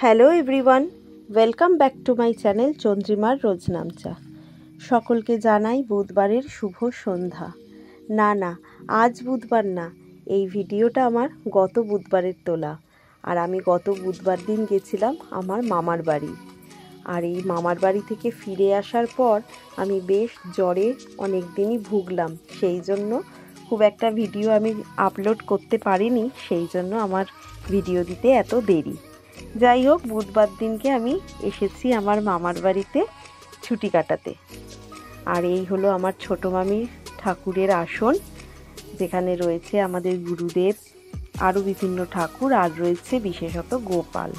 Hello everyone, welcome back to my channel চন্দ্রিমার রোজনামচা। সকলকে জানাই বুধবারের শুভ সন্ধ্যা। না, আজ বুধবার না, এই ভিডিওটা আমার গত বুধবারের তোলা। আর আমি গত বুধবার দিন গেছিলাম আমার মামার বাড়ি। আর এই মামার বাড়ি থেকে ফিরে আসার পর আমি বেশ জ্বরে অনেক দিনই ভুগলাম, সেই জন্য খুব একটা ভিডিও আমি আপলোড করতে পারিনি, সেই জন্য আমার ভিডিও দিতে এত দেরি। যাই হোক, বুধবার দিনকে আমি এসেছি আমার মামার বাড়িতে ছুটি কাটাতে। আর এই হলো আমার ছোটো মামির ঠাকুরের আসন, যেখানে রয়েছে আমাদের গুরুদেব, আরও বিভিন্ন ঠাকুর, আর রয়েছে বিশেষত গোপাল।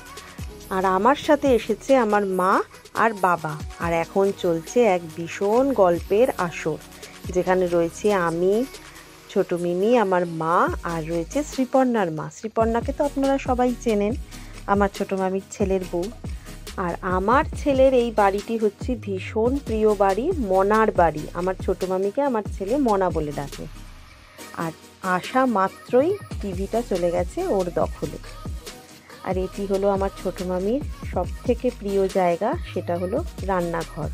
আর আমার সাথে এসেছে আমার মা আর বাবা। আর এখন চলছে এক ভীষণ গল্পের আসর, যেখানে রয়েছে আমি, ছোটো মিমি, আমার মা, আর রয়েছে শ্রীপর্ণার মা। শ্রীপর্ণাকে তো আপনারা সবাই চেনেন, আমার ছোটো মামির ছেলের বউ। আর আমার ছেলের এই বাড়িটি হচ্ছে ভীষণ প্রিয় বাড়ি, মনার বাড়ি। আমার ছোটো মামিকে আমার ছেলে মনা বলে ডাকে। আর আসা মাত্রই টিভিটা চলে গেছে ওর দখলে। আর এটি হলো আমার ছোটো মামির সব থেকে প্রিয় জায়গা, সেটা হলো রান্নাঘর।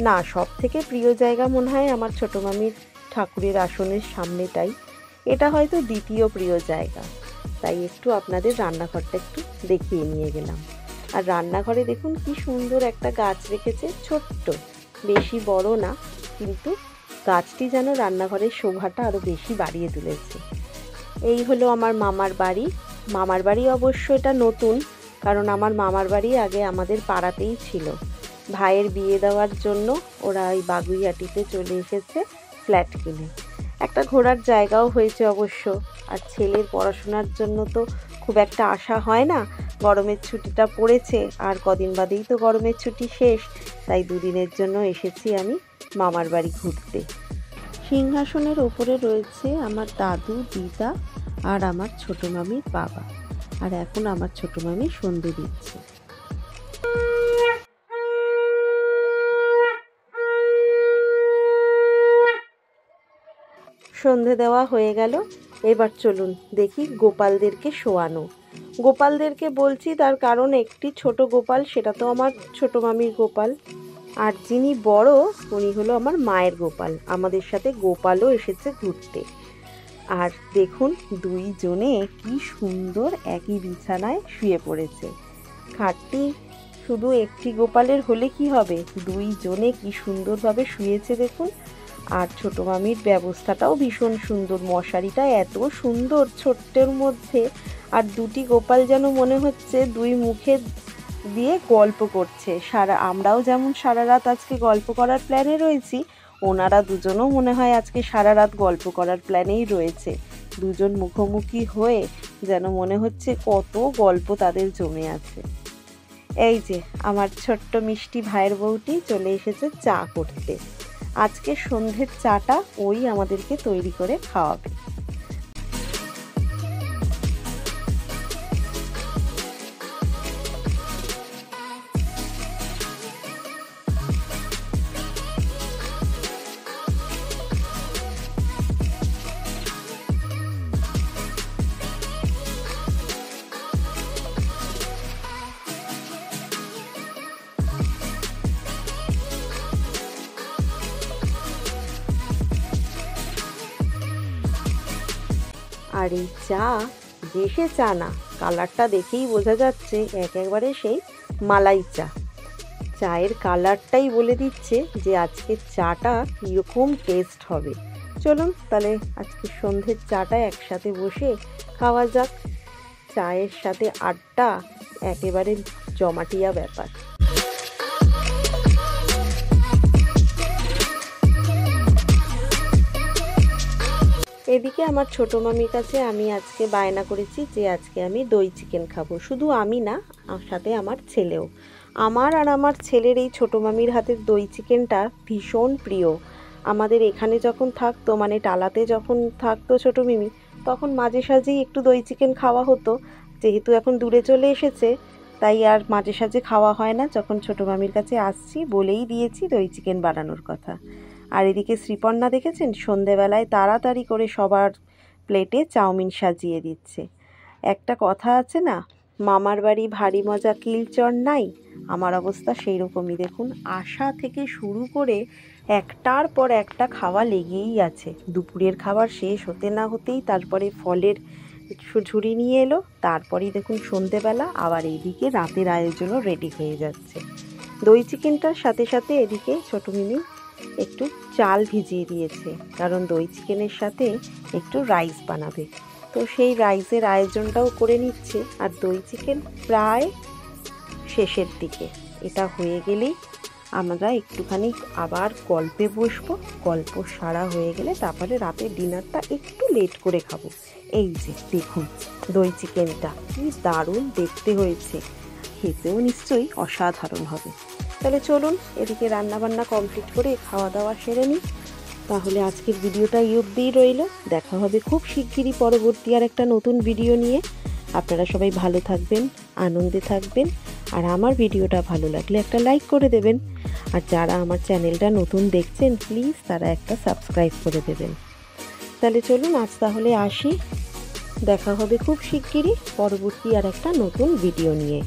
না, সব থেকে প্রিয় জায়গা মনে হয় আমার ছোটো মামির ঠাকুরের আসনের সামনেটাই, এটা হয়তো দ্বিতীয় প্রিয় জায়গা। তাই একটু আপনাদের রান্নাঘরটা একটু দেখিয়ে নিয়ে গেলাম। আর রান্নাঘরে দেখুন কি সুন্দর একটা গাছ রেখেছে, ছোট্ট, বেশি বড় না, কিন্তু গাছটি যেন রান্নাঘরের শোভাটা আরও বেশি বাড়িয়ে তুলেছে। এই হলো আমার মামার বাড়ি। মামার বাড়ি অবশ্য এটা নতুন, কারণ আমার মামার বাড়ি আগে আমাদের পাড়াতেই ছিল। ভাইয়ের বিয়ে দেওয়ার জন্য ওরা এই বাগুইহাটিতে চলে এসেছে ফ্ল্যাট কিনে। একটা ঘোরার জায়গাও হয়েছে অবশ্য। আর ছেলের পড়াশোনার জন্য তো খুব একটা আশা হয় না। গরমের ছুটিটা পড়েছে, আর কদিন বাদেই তো গরমের ছুটি শেষ, তাই দুদিনের জন্য এসেছি আমি মামার বাড়ি ঘুরতে। সিংহাসনের ওপরে রয়েছে আমার দাদু, দিদা আর আমার ছোটো মামির বাবা। আর এখন আমার ছোটো মামি সন্ধে দিচ্ছে। সন্ধে দেওয়া হয়ে গেল, এবার চলুন দেখি গোপালদেরকে শোয়ানো। গোপালদেরকে বলছি তার কারণ একটি ছোট গোপাল, সেটা তো আমার ছোটো মামির গোপাল। আর যিনি বড়, উনি হলো আমার মায়ের গোপাল। আমাদের সাথে গোপালও এসেছে ঘুরতে। আর দেখুন দুইজনে কি সুন্দর একই বিছানায় শুয়ে পড়েছে। খাটটি শুধু একটি গোপালের হলে কি হবে, দুইজনে কি সুন্দরভাবে শুয়েছে দেখুন। আর ছোটো মামির ব্যবস্থাটাও ভীষণ সুন্দর, মশারিটা এত সুন্দর ছোট্টের মধ্যে। আর দুটি গোপাল যেন মনে হচ্ছে দুই মুখে দিয়ে গল্প করছে। আমরাও যেমন সারা রাত আজকে গল্প করার প্ল্যানে রয়েছি, ওনারা দুজনও মনে হয় আজকে সারা রাত গল্প করার প্ল্যানেই রয়েছে। দুজন মুখোমুখি হয়ে যেন মনে হচ্ছে কত গল্প তাদের জমে আছে। এই যে আমার ছোট্ট মিষ্টি ভাইয়ের বউটি চলে এসেছে চা করতে। আজকে সন্ধ্যের চাটা ওই আমাদেরকে তৈরি করে খাওয়াবে। আর এই চা দেশে চা না, কালারটা দেখেই বোঝা যাচ্ছে একেবারে সেই মালাই চা। চায়ের কালারটাই বলে দিচ্ছে যে আজকে চাটা কীরকম টেস্ট হবে। চলুন তাহলে আজকে সন্ধ্যের চাটা একসাথে বসে খাওয়া যাক। চায়ের সাথে আড্ডা একেবারে জমাটিয়া ব্যাপার। এদিকে আমার ছোটো মামির কাছে আমি আজকে বায়না করেছি যে আজকে আমি দই চিকেন খাবো। শুধু আমি না, সাথে আমার ছেলেও। আমার আর আমার ছেলের এই ছোটো মামির হাতের দই চিকেনটা ভীষণ প্রিয়। আমাদের এখানে যখন থাকতো, মানে টালাতে যখন থাকতো ছোটো মিমি, তখন মাঝে সাঝেই একটু দই চিকেন খাওয়া হতো। যেহেতু এখন দূরে চলে এসেছে, তাই আর মাঝে সাঝে খাওয়া হয় না। যখন ছোটো মামির কাছে আসছি বলেই দিয়েছি দই চিকেন বানানোর কথা। আর এদিকে শ্রীপর্ণা দেখেছেন সন্ধেবেলায় তাড়াতাড়ি করে সবার প্লেটে চাউমিন সাজিয়ে দিচ্ছে। একটা কথা আছে না, মামার বাড়ি ভারী মজা কিলচর নাই, আমার অবস্থা সেই রকমই। দেখুন, আসা থেকে শুরু করে একটার পর একটা খাওয়া লেগেই আছে। দুপুরের খাবার শেষ হতে না হতেই তারপরে ফলের ঝুড়ি নিয়ে এলো, তারপরেই দেখুন সন্ধেবেলা আবার এইদিকে রাতের আয়োজনও রেডি হয়ে যাচ্ছে। দই চিকেনটার সাথে সাথে এদিকে ছোটো মিমি একটু চাল ভিজিয়ে দিয়েছে, কারণ দই চিকেনের সাথে একটু রাইস বানাবে। তো সেই রাইসের আয়োজনটাও করে নিচ্ছে। আর দই চিকেন প্রায় শেষের দিকে, এটা হয়ে গেলেই আমরা একটুখানি আবার গল্পে বসবো। গল্প সারা হয়ে গেলে তারপরে রাতের ডিনারটা একটু লেট করে খাবো। এই যে দেখুন দই চিকেনটা কি দারুণ দেখতে হয়েছে, খেতেও নিশ্চয়ই অসাধারণ হবে। তাহলে চলুন এদিকে রান্নাবান্না কমপ্লিট করে খাওয়া দাওয়া সেরে নিই। তাহলে আজকের ভিডিওটা এই অবধিই রইল। দেখা হবে খুব শিগগিরই পরবর্তী আর একটা নতুন ভিডিও নিয়ে। আপনারা সবাই ভালো থাকবেন, আনন্দে থাকবেন, আর আমার ভিডিওটা ভালো লাগলে একটা লাইক করে দেবেন। আর যারা আমার চ্যানেলটা নতুন দেখছেন প্লিজ তারা একটা সাবস্ক্রাইব করে দেবেন। তাহলে চলুন আজ তাহলে আসি, দেখা হবে খুব শিগগিরই পরবর্তী আর একটা নতুন ভিডিও নিয়ে।